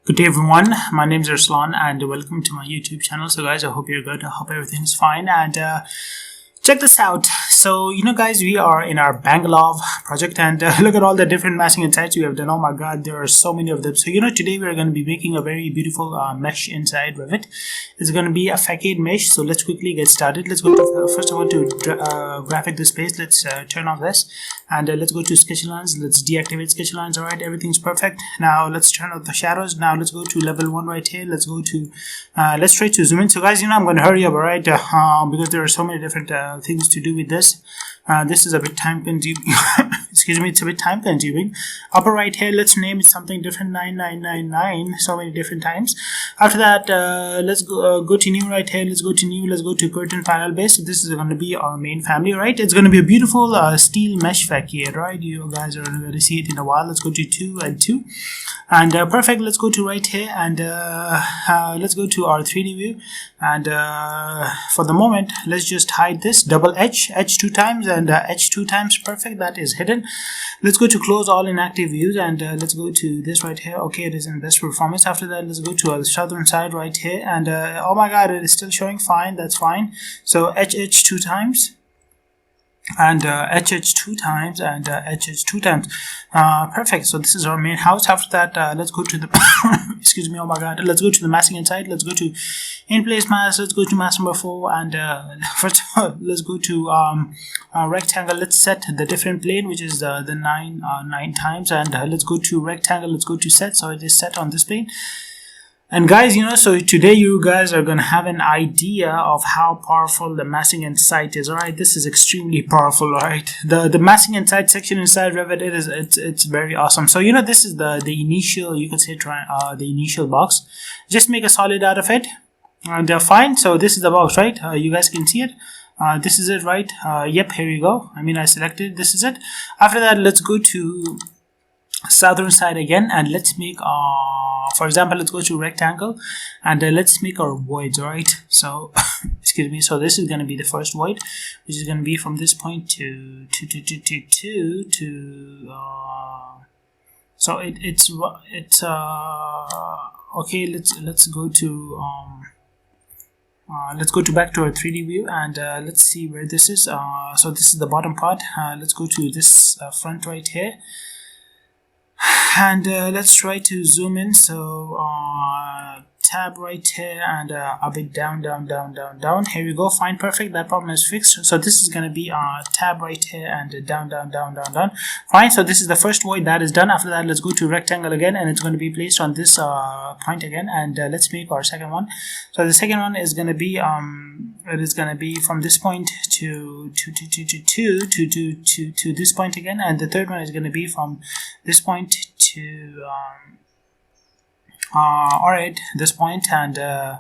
Good day everyone, my name is Arslan and welcome to my YouTube channel. So guys, I hope you're good, I hope everything's fine, and check this out. So guys, we are in our Bangalore project, and look at all the different massing insights we have done. Oh my god, there are so many of them. So today we are going to be making a very beautiful mesh inside Revit. It's going to be a facade mesh. So let's quickly get started. Let's go to first of all to graphic the space. Let's turn off this, and let's go to sketch lines. Let's deactivate sketch lines. All right, everything's perfect. Now let's turn off the shadows. Now let's go to level 1 right here. Let's go to let's try to zoom in. So guys, I'm going to hurry up, all right, because there are so many different things to do with this. This is a bit time consuming. Excuse me, it's a bit time consuming. Upper right here, let's name it something different, 9999, so many different times. After that, let's go to new right here. Let's go to new. Let's go to curtain panel base. So this is going to be our main family, right? It's going to be a beautiful steel mesh facade, right? You guys are going to see it in a while. Let's go to 2 and 2, and perfect. Let's go to right here, and let's go to our 3D view, and for the moment let's just hide this double H 2 times, and H 2 times. Perfect, that is hidden. Let's go to close all inactive views, and let's go to this right here. Okay, it is in best performance. After that, let's go to our southern side right here, and oh my god, it is still showing fine. That's fine. So H 2 times, and HH 2 times, and HH 2 times. Perfect. So this is our main house. After that, let's go to the excuse me, oh my god, let's go to the massing inside. Let's go to in place mass. Let's go to mass number 4, and first of all, let's go to rectangle. Let's set the different plane, which is the 9 times, and let's go to rectangle. Let's go to set, so it is set on this plane. And guys, so today you guys are going to have an idea of how powerful the massing inside is. All right, this is extremely powerful. All right, the massing inside section inside Revit, it's very awesome. So this is the initial, you can say the initial box. Just make a solid out of it, and fine. So this is the box, right? You guys can see it. This is it, right? Yep, here you go. I selected. This is it. After that, let's go to southern side again, and let's make for example, let's go to rectangle, and let's make our voids. All right, so excuse me, so this is going to be the first void, which is going to be from this point to so it's okay. Let's go to back to our 3D view, and let's see where this is. So this is the bottom part. Let's go to this front right here, and let's try to zoom in. So tab right here, and a bit down. Here we go. Fine, perfect, that problem is fixed. So this is going to be tab right here, and down. Fine, so this is the first void that is done. After that, let's go to rectangle again, and it's going to be placed on this point again, and let's make our second one. So the second one is going to be it is going to be from this point to this point again, and the third one is going to be from this point to alright, this point, and the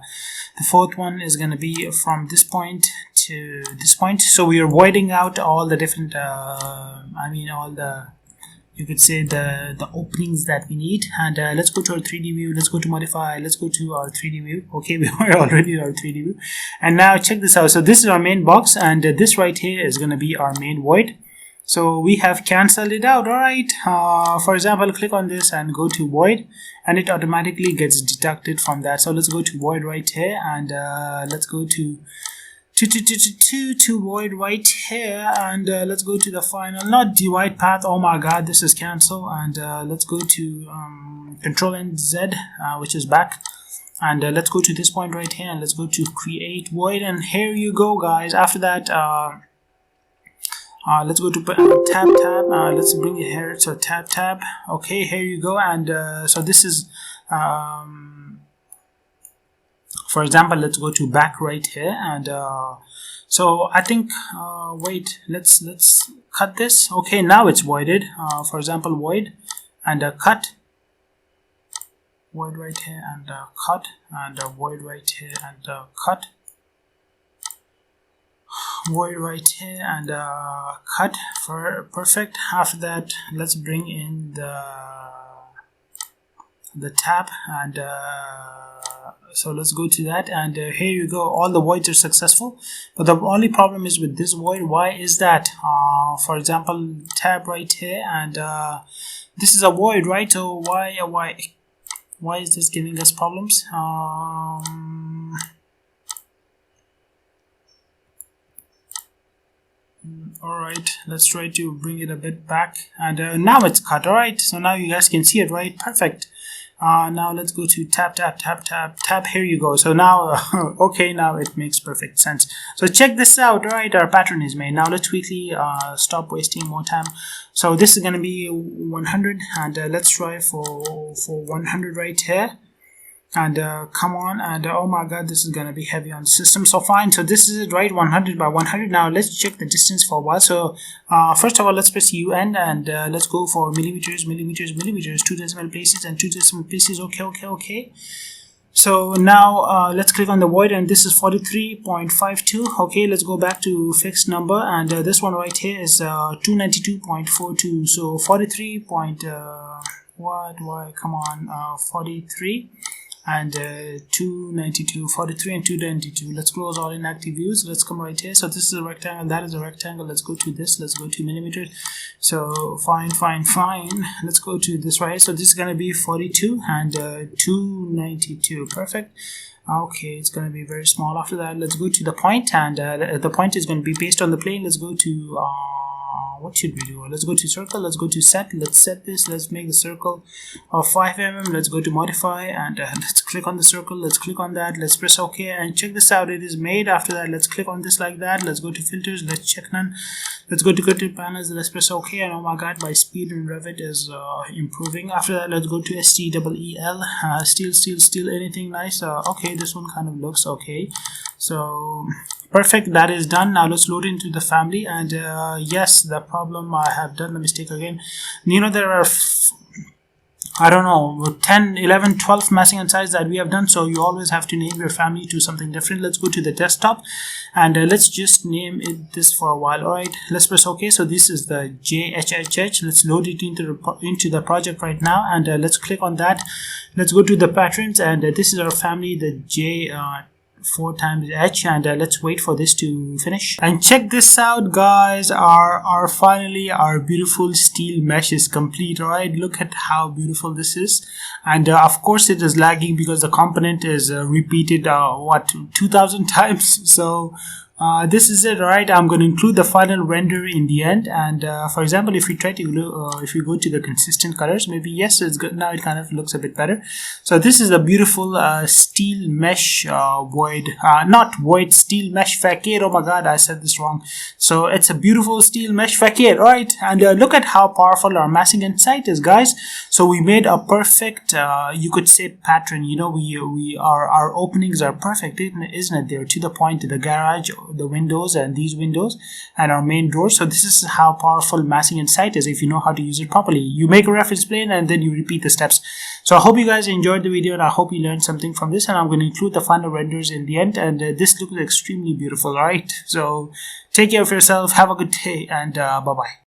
fourth one is going to be from this point to this point. So we are voiding out all the different all the, you could say, the openings that we need. And let's go to our 3D view. Let's go to modify. Let's go to our 3D view. Okay, we are already in our 3D view, and now check this out. So this is our main box, and this right here is going to be our main void. So we have cancelled it out. All right, for example, click on this and go to void, and it automatically gets deducted from that. So let's go to void right here, and let's go to void right here, and let's go to the final, not divide path. Oh my god, this is cancel. And let's go to control and Z, which is back, and let's go to this point right here, and let's go to create void, and here you go, guys. After that, let's go to tab. Let's bring it here. So tab. Okay, here you go. And so this is for example, let's go to back right here, and so I think wait, let's cut this. Okay, now it's voided. For example, void, and cut, void right here, and cut, and void right here, and cut, void right here, and cut. For perfect. After that, let's bring in the tab, and so let's go to that, and here you go. All the voids are successful, but the only problem is with this void. Why is that? For example, tab right here, and this is a void, right? So why Why is this giving us problems? Alright, let's try to bring it a bit back, and now it's cut. Alright, so now you guys can see it, right? Perfect. Now let's go to tap. Here you go. So now okay, now it makes perfect sense. So check this out. Right, our pattern is made. Now let's quickly stop wasting more time. So this is going to be 100, and let's try for 100 right here. And come on, and oh my god, this is gonna be heavy on the system. So fine, so this is it, right? 100 by 100. Now let's check the distance for a while. So first of all, let's press UN, and let's go for millimeters, 2 decimal places and 2 decimal places. Okay. So now let's click on the void, and this is 43.52. okay, let's go back to fixed number, and this one right here is 292.42. so 43 point come on, 43 and 292, 43 and 292. Let's close all inactive views. Let's come right here. So this is a rectangle, that is a rectangle. Let's go to this, let's go to millimeters. So fine. Let's go to this right here. So this is going to be 42 and 292. Perfect. Okay, it's going to be very small. After that, let's go to the point, and the point is going to be based on the plane. Let's go to what should we do? Let's go to circle, let's go to set, let's set this, let's make the circle of 5 mm. Let's go to modify, and let's click on the circle, let's click on that, let's press OK, and check this out, it is made. After that, let's click on this like that, let's go to filters, let's check none, let's go to control panels, let's press OK, and oh my god, my speed in Revit is improving. After that, let's go to STEEL, steel, anything nice. Okay, this one kind of looks okay. So perfect, that is done. Now let's load into the family, and yes, the problem, I have done the mistake again. You know, there are I don't know, 10, 11, 12 massing and size that we have done, so you always have to name your family to something different. Let's go to the desktop, and let's just name it this for a while. Alright, let's press OK. So this is the JHHH. Let's load it into the project right now, and let's click on that. Let's go to the patterns, and this is our family, the J 4 times H, and let's wait for this to finish. And check this out, guys, our finally our beautiful steel mesh is complete. All right, look at how beautiful this is, and of course it is lagging because the component is repeated 2000 times. So this is it. Right, I'm going to include the final render in the end, and for example, if we try to if we go to the consistent colors, maybe yes, it's good now, it kind of looks a bit better. So this is a beautiful steel mesh steel mesh facade. Oh my god, I said this wrong. So it's a beautiful steel mesh facade, right? And look at how powerful our massing and sight is, guys. So we made a perfect you could say pattern. You know, our openings are perfect, isn't it? They're to the point, the garage, the windows, and these windows, and our main door. So this is how powerful massing and sight is if you know how to use it properly. You make a reference plane and then you repeat the steps. So I hope you guys enjoyed the video, and I hope you learned something from this, and I'm going to include the final renders in the end, and this looks extremely beautiful. All right, so take care of yourself, have a good day, and bye bye.